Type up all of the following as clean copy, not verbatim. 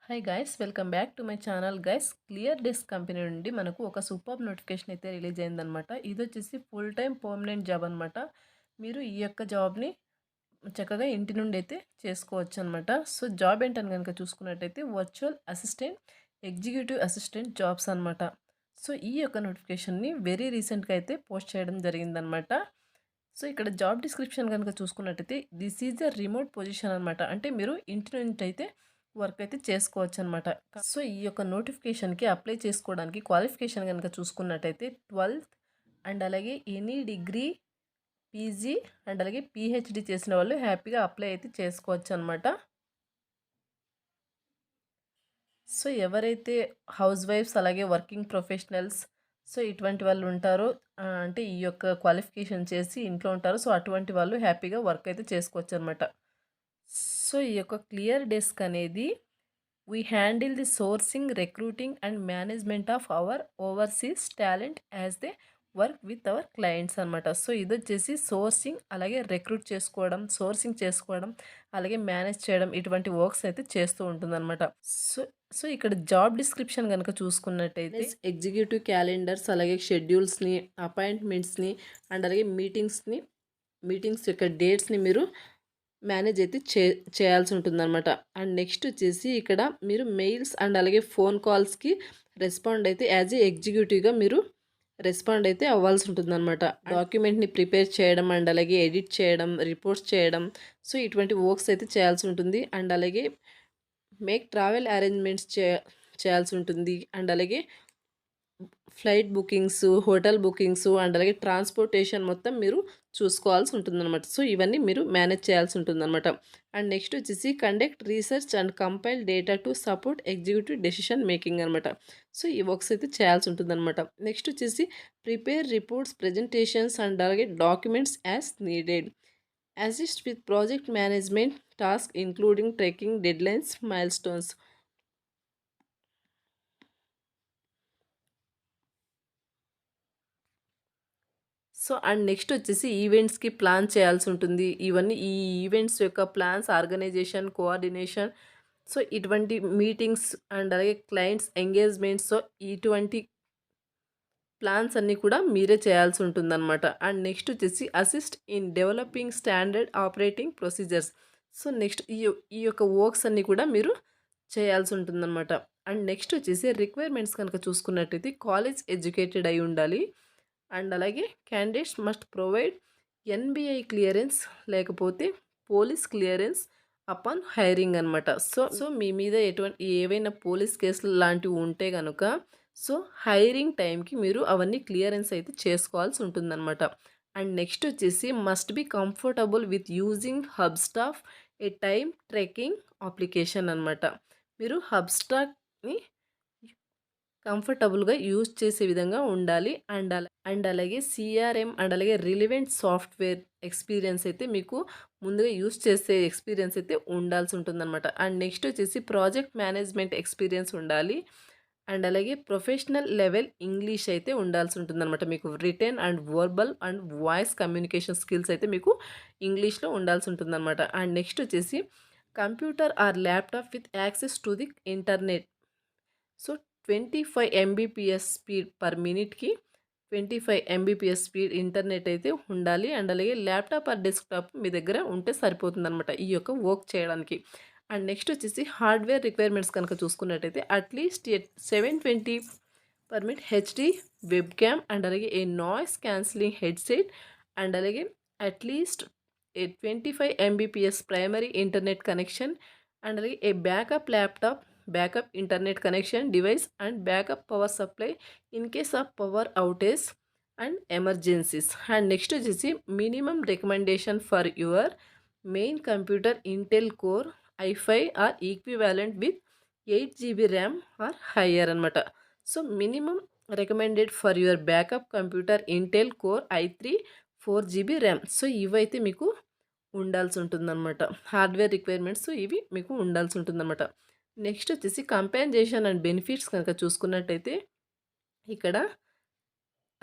Hi guys, welcome back to my channel guys. Clear desk company నుండి మనకు ఒక super notification అయితే release అయిందనమాట. ఇది వచ్చేసి ఫుల్ టైం పర్మనెంట్ జాబ్ అనమాట. మీరు ఈ యొక్క జాబ్ని చక్కగా ఇంటి నుండి అయితే చేసుకోవచ్చు అనమాట. సో జాబ్ ఏంటని కనుక చూసుకున్నట్టయితే virtual assistant, executive assistant jobs అనమాట. సో ఈ యొక్క నోటిఫికేషన్ని వెరీ రీసెంట్గా అయితే పోస్ట్ చేయడం జరిగిందనమాట. సో ఇక్కడ జాబ్ డిస్క్రిప్షన్ కనుక చూసుకున్నట్టయితే this is the remote position అనమాట. అంటే మీరు ఇంటి నుంచి అయితే వర్క్ అయితే చేసుకోవచ్చు అనమాట. సో ఈ యొక్క నోటిఫికేషన్కి అప్లై చేసుకోవడానికి క్వాలిఫికేషన్ కనుక చూసుకున్నట్టయితే 12th అండ్ అలాగే ఎనీ డిగ్రీ, పీజీ అండ్ అలాగే పిహెచ్డి చేసిన వాళ్ళు హ్యాపీగా అప్లై అయితే చేసుకోవచ్చు అనమాట. సో ఎవరైతే హౌస్ వైఫ్స్ అలాగే వర్కింగ్ ప్రొఫెషనల్స్ సో ఇటువంటి వాళ్ళు ఉంటారో, అంటే ఈ యొక్క క్వాలిఫికేషన్ చేసి ఇంట్లో ఉంటారు, సో అటువంటి వాళ్ళు హ్యాపీగా వర్క్ అయితే చేసుకోవచ్చు అనమాట. సో ఈ యొక్క క్లియర్ డెస్క్ అనేది we handle the sourcing, recruiting and management of our overseas talent as they work with our clients అనమాట. సో ఇది వచ్చేసి సోర్సింగ్ అలాగే రిక్రూట్ చేసుకోవడం, సోర్సింగ్ చేసుకోవడం అలాగే మేనేజ్ చేయడం ఇటువంటి వర్క్స్ అయితే చేస్తూ ఉంటుందన్నమాట. సో సో ఇక్కడ జాబ్ డిస్క్రిప్షన్ కనుక చూసుకున్నట్టయితే ఎగ్జిక్యూటివ్ క్యాలెండర్స్ అలాగే షెడ్యూల్స్ని, అపాయింట్మెంట్స్ని అండ్ అలాగే మీటింగ్స్ యొక్క డేట్స్ని మీరు మేనేజ్ అయితే చేయాల్సి ఉంటుందన్నమాట. అండ్ నెక్స్ట్ వచ్చేసి ఇక్కడ మీరు మెయిల్స్ అండ్ అలాగే ఫోన్ కాల్స్కి రెస్పాండ్ అయితే యాజ్ ఏ ఎగ్జిక్యూటివ్గా మీరు రెస్పాండ్ అయితే అవ్వాల్సి ఉంటుందన్నమాట. డాక్యుమెంట్ని ప్రిపేర్ చేయడం అండ్ అలాగే ఎడిట్ చేయడం, రిపోర్ట్స్ చేయడం, సో ఇటువంటి వర్క్స్ అయితే చేయాల్సి ఉంటుంది. అండ్ అలాగే మేక్ ట్రావెల్ అరేంజ్మెంట్స్ చేయాల్సి ఉంటుంది. అండ్ అలాగే flight bookings, hotel bookings and అలాగే ట్రాన్స్పోర్టేషన్ మొత్తం మీరు చూసుకోవాల్సి ఉంటుందన్నమాట. సో ఇవన్నీ మీరు మేనేజ్ చేయాల్సి ఉంటుందన్నమాట. అండ్ నెక్స్ట్ వచ్చేసి conduct research and compile data to support executive decision making అనమాట. సో ఈ వర్క్స్ అయితే చేయాల్సి ఉంటుందన్నమాట. నెక్స్ట్ వచ్చేసి ప్రిపేర్ రిపోర్ట్స్, ప్రెజెంటేషన్స్ అండ్ అలాగే documents as needed. Assist with project management task including trekking deadlines, mile stones. So and next వచ్చేసి ఈవెంట్స్కి plan చేయాల్సి ఉంటుంది. ఇవన్నీ ఈ ఈవెంట్స్ యొక్క ప్లాన్స్, ఆర్గనైజేషన్, కోఆర్డినేషన్, సో ఇటువంటి మీటింగ్స్ అండ్ అలాగే క్లయింట్స్ ఎంగేజ్మెంట్స్, సో ఇటువంటి ప్లాన్స్ అన్నీ కూడా మీరే చేయాల్సి ఉంటుందన్నమాట. అండ్ నెక్స్ట్ వచ్చేసి assist in developing standard operating procedures. So next ఈ యొక్క వర్క్స్ అన్నీ కూడా మీరు చేయాల్సి ఉంటుందన్నమాట. అండ్ నెక్స్ట్ వచ్చేసి రిక్వైర్మెంట్స్ కనుక చూసుకున్నట్టయితే కాలేజ్ ఎడ్యుకేటెడ్ అయి ఉండాలి. అండ్ అలాగే candidates must provide NBI clearance లేకపోతే పోలీస్ క్లియరెన్స్ అపాన్ హైరింగ్ అనమాట. సో మీ మీద ఏవైనా పోలీస్ కేసులు లాంటివి ఉంటే కనుక సో హైరింగ్ టైంకి మీరు అవన్నీ క్లియరెన్స్ అయితే చేసుకోవాల్సి ఉంటుందన్నమాట. అండ్ నెక్స్ట్ వచ్చేసి must be comfortable with using Hubstaff, a time tracking application అనమాట. మీరు హబ్స్టాక్ని కంఫర్టబుల్గా యూజ్ చేసే విధంగా ఉండాలి. అండ్ అలాగే సిఆర్ఎం అండ్ అలాగే రిలివెంట్ సాఫ్ట్వేర్ ఎక్స్పీరియన్స్ అయితే మీకు ముందుగా యూజ్ చేసే ఎక్స్పీరియన్స్ అయితే ఉండాల్సి ఉంటుందన్నమాట. అండ్ నెక్స్ట్ వచ్చేసి ప్రాజెక్ట్ మేనేజ్మెంట్ ఎక్స్పీరియన్స్ ఉండాలి. అండ్ అలాగే ప్రొఫెషనల్ లెవెల్ ఇంగ్లీష్ అయితే ఉండాల్సి ఉంటుందన్నమాట. మీకు written and verbal and voice communication skills అయితే మీకు ఇంగ్లీష్లో ఉండాల్సి ఉంటుందన్నమాట. అండ్ నెక్స్ట్ వచ్చేసి computer or laptop with access to the internet. So 25 Mbps speed per మినిట్కి 25 ఎంబీపీఎస్ స్పీడ్ ఇంటర్నెట్ అయితే ఉండాలి. అండ్ అలాగే ల్యాప్టాప్ ఆర్ డెస్క్టాప్ మీ దగ్గర ఉంటే సరిపోతుంది అనమాట ఈ యొక్క వర్క్ చేయడానికి. అండ్ నెక్స్ట్ వచ్చేసి హార్డ్వేర్ రిక్వైర్మెంట్స్ కనుక చూసుకున్నట్టయితే at least 720 per minute HD webcam and అలాగే a noise cancelling headset and అలాగే at least a 25 Mbps primary internet connection and అలాగే a backup laptop, backup internet connection device and backup power supply in case of power outage and emergencies. And next వచ్చేసి minimum recommendation for your main computer Intel core i5 or equivalent with 8 GB RAM are higher అనమాట. So minimum recommended for your backup computer Intel core i3 4 GB RAM. So ఇవైతే మీకు ఉండాల్సి ఉంటుందన్నమాట. Hardware requirements ఇవి మీకు ఉండాల్సి ఉంటుందన్నమాట. Next వచ్చేసి కంపెన్సేషన్ అండ్ బెనిఫిట్స్ కనుక చూసుకున్నట్టయితే ఇక్కడ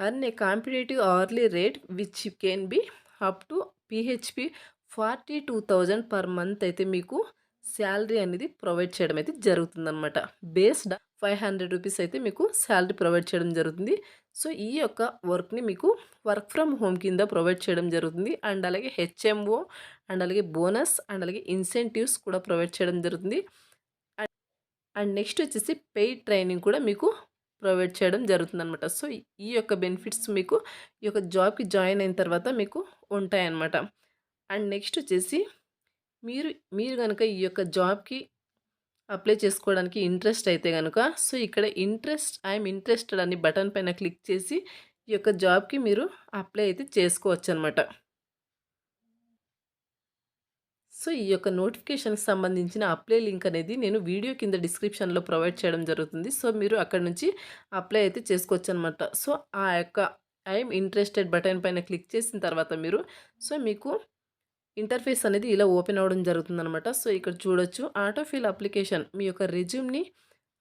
earn A competitive hourly rate which can be up to PHP 42,000 per month అయితే మీకు శాలరీ అనేది ప్రొవైడ్ చేయడం అయితే జరుగుతుందనమాట. బేస్డ్ 500 రూపీస్ అయితే మీకు శాలరీ ప్రొవైడ్ చేయడం జరుగుతుంది. సో, ఈ యొక్క వర్క్‌ని మీకు వర్క్ ఫ్రమ్ హోమ్ కింద ప్రొవైడ్ చేయడం జరుగుతుంది. అండ్ అలాగే హెచ్ఎంఓ అండ్ అలాగే బోనస్ అండ్ అలాగే ఇన్సెంటివ్స్ కూడా ప్రొవైడ్ చేయడం జరుగుతుంది. అండ్ అండ్ నెక్స్ట్ వచ్చేసి పెయిడ్ ట్రైనింగ్ కూడా మీకు ప్రొవైడ్ చేయడం జరుగుతుందనమాట. సో, ఈ యొక్క బెనిఫిట్స్ మీకు ఈ యొక్క జాబ్‌కి జాయిన్ అయిన తర్వాత మీకు ఉంటాయన్నమాట. అండ్ నెక్స్ట్ వచ్చేసి మీరు మీరు గనక ఈ యొక్క జాబ్‌కి అప్లై చేసుకోవడానికి ఇంట్రెస్ట్ అయితే గనుక, సో, ఇక్కడ ఐయామ్ ఇంట్రెస్టెడ్ అని బటన్ పైన క్లిక్ చేసి ఈ యొక్క జాబ్‌కి మీరు అప్లై అయితే చేసుకోవచ్చనమాట. సో, ఈ యొక్క నోటిఫికేషన్‌కి సంబంధించిన అప్లై లింక్ అనేది నేను వీడియో కింద డిస్క్రిప్షన్‌లో ప్రొవైడ్ చేయడం జరుగుతుంది. సో, మీరు అక్కడి నుంచి అప్లై అయితే చేసుకోవచ్చనమాట. సో, ఆ యొక్క ఐయామ్ ఇంట్రెస్టెడ్ బటన్ పైన క్లిక్ చేసిన తర్వాత మీరు మీకు ఇంటర్ఫేస్ అనేది ఇలా ఓపెన్ అవ్వడం జరుగుతుందనమాట. సో, ఇక్కడ చూడొచ్చు ఆటో ఫిల్ అప్లికేషన్ మీ యొక్క రెజ్యూమ్‌ని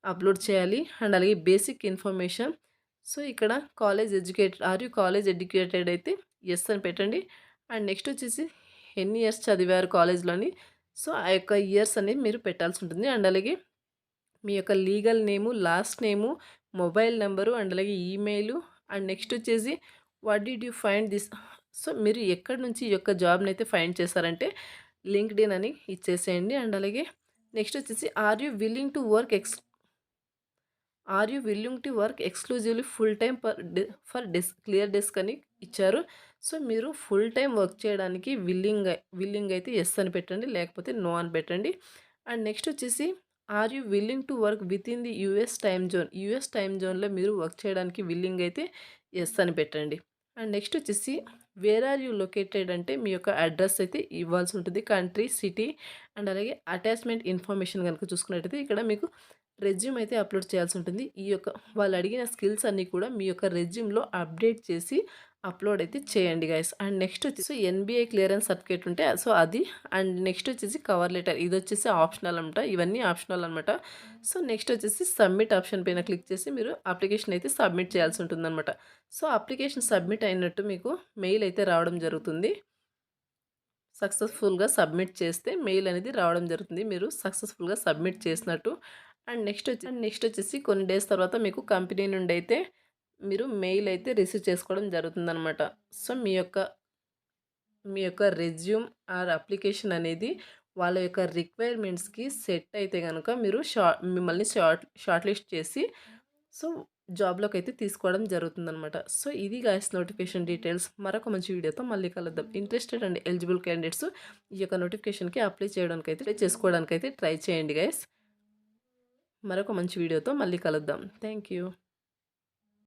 అప్‌లోడ్ చేయాలి. అండ్ అలాగే బేసిక్ ఇన్ఫర్మేషన్. సో, ఇక్కడ ఆర్ యూ కాలేజ్ ఎడ్యుకేటెడ్ అయితే యెస్ అని పెట్టండి. అండ్ నెక్స్ట్ వచ్చేసి ఎన్ని ఇయర్స్ చదివారు కాలేజ్‌లోని. సో, ఆ యొక్క ఇయర్స్ అనేది మీరు పెట్టాల్సి ఉంటుంది. అండ్ అలాగే మీ యొక్క legal name, last name, mobile number and అలాగే ఈమెయిలు అండ్ నెక్స్ట్ వచ్చేసి what did you find this. So, మీరు ఎక్కడి నుంచి ఈ యొక్క జాబ్‌నైతే ఫైండ్ చేశారంటే లింక్డ్ఇన్ అని ఇచ్చేసేయండి. అండ్ అలాగే నెక్స్ట్ వచ్చేసి are you willing to work exclusively full time for Clear Desk అని ఇచ్చారు. సో, మీరు ఫుల్ టైమ్ వర్క్ చేయడానికి విల్లింగ్ అయితే యెస్ అని పెట్టండి. లేకపోతే నో అని పెట్టండి. అండ్ నెక్స్ట్ వచ్చేసి are you willing to work within the US time zone. US time జోన్‌లో మీరు వర్క్ చేయడానికి విల్లింగ్ అయితే యెస్ అని పెట్టండి. అండ్ నెక్స్ట్ వచ్చేసి వేర్ ఆర్ యూ లొకేటెడ్ అంటే మీ యొక్క అడ్రస్ అయితే ఇవ్వాల్సి ఉంటుంది. కంట్రీ, సిటీ అండ్ అలాగే అటాచ్‌మెంట్ ఇన్ఫర్మేషన్ గనుక చూసుకున్నట్టయితే ఇక్కడ మీకు రెజ్యూమ్ అయితే అప్లోడ్ చేయాల్సి ఉంటుంది. ఈ యొక్క వాళ్ళు అడిగిన స్కిల్స్ అన్నీ కూడా మీ యొక్క రెజ్యూమ్‌లో అప్డేట్ చేసి అప్లోడ్ అయితే చేయండి గైస్. అండ్ నెక్స్ట్ వచ్చేసి ఎన్‌బీఏ క్లియరెన్స్ సర్టిఫికేట్ ఉంటే సో, అది అండ్ నెక్స్ట్ వచ్చేసి కవర్ లెటర్ ఇదొచ్చేసి ఆప్షనల్ అనమాట. ఇవన్నీ ఆప్షనల్ అనమాట. సో, నెక్స్ట్ వచ్చేసి సబ్మిట్ ఆప్షన్ పైన క్లిక్ చేసి మీరు అప్లికేషన్ అయితే సబ్మిట్ చేయాల్సి ఉంటుందనమాట. సో, అప్లికేషన్ సబ్మిట్ అయినట్టు మీకు మెయిల్ అయితే రావడం జరుగుతుంది. సక్సెస్‌ఫుల్‌గా సబ్మిట్ చేస్తే మెయిల్ అనేది రావడం జరుగుతుంది. మీరు సక్సెస్‌ఫుల్‌గా సబ్మిట్ చేసినట్టు. అండ్ నెక్స్ట్ వచ్చేసి కొన్ని డేస్ తర్వాత మీకు కంపెనీ నుండి అయితే మీరు మెయిల్ అయితే రిసీవ్ చేసుకోవడం జరుగుతుందనమాట. సో, మీ యొక్క రెజ్యూమ్ ఆర్ అప్లికేషన్ అనేది వాళ్ళ యొక్క రిక్వైర్మెంట్స్‌కి సెట్ అయితే గనుక మీరు మిమ్మల్ని షార్ట్ లిస్ట్ చేసి సో, జాబ్‌లోకైతే తీసుకోవడం జరుగుతుందనమాట. సో, ఇది గాయ్స్ నోటిఫికేషన్ డీటెయిల్స్. మరొక మంచి వీడియోతో మళ్ళీ కలుద్దాం. ఇంట్రెస్టెడ్ అండ్ ఎలిజిబుల్ క్యాండిడేట్స్ ఈ యొక్క నోటిఫికేషన్‌కి చేసుకోవడానికైతే ట్రై చేయండి గైస్. మరొక మంచి వీడియోతో మళ్ళీ కలుద్దాం. Thank you.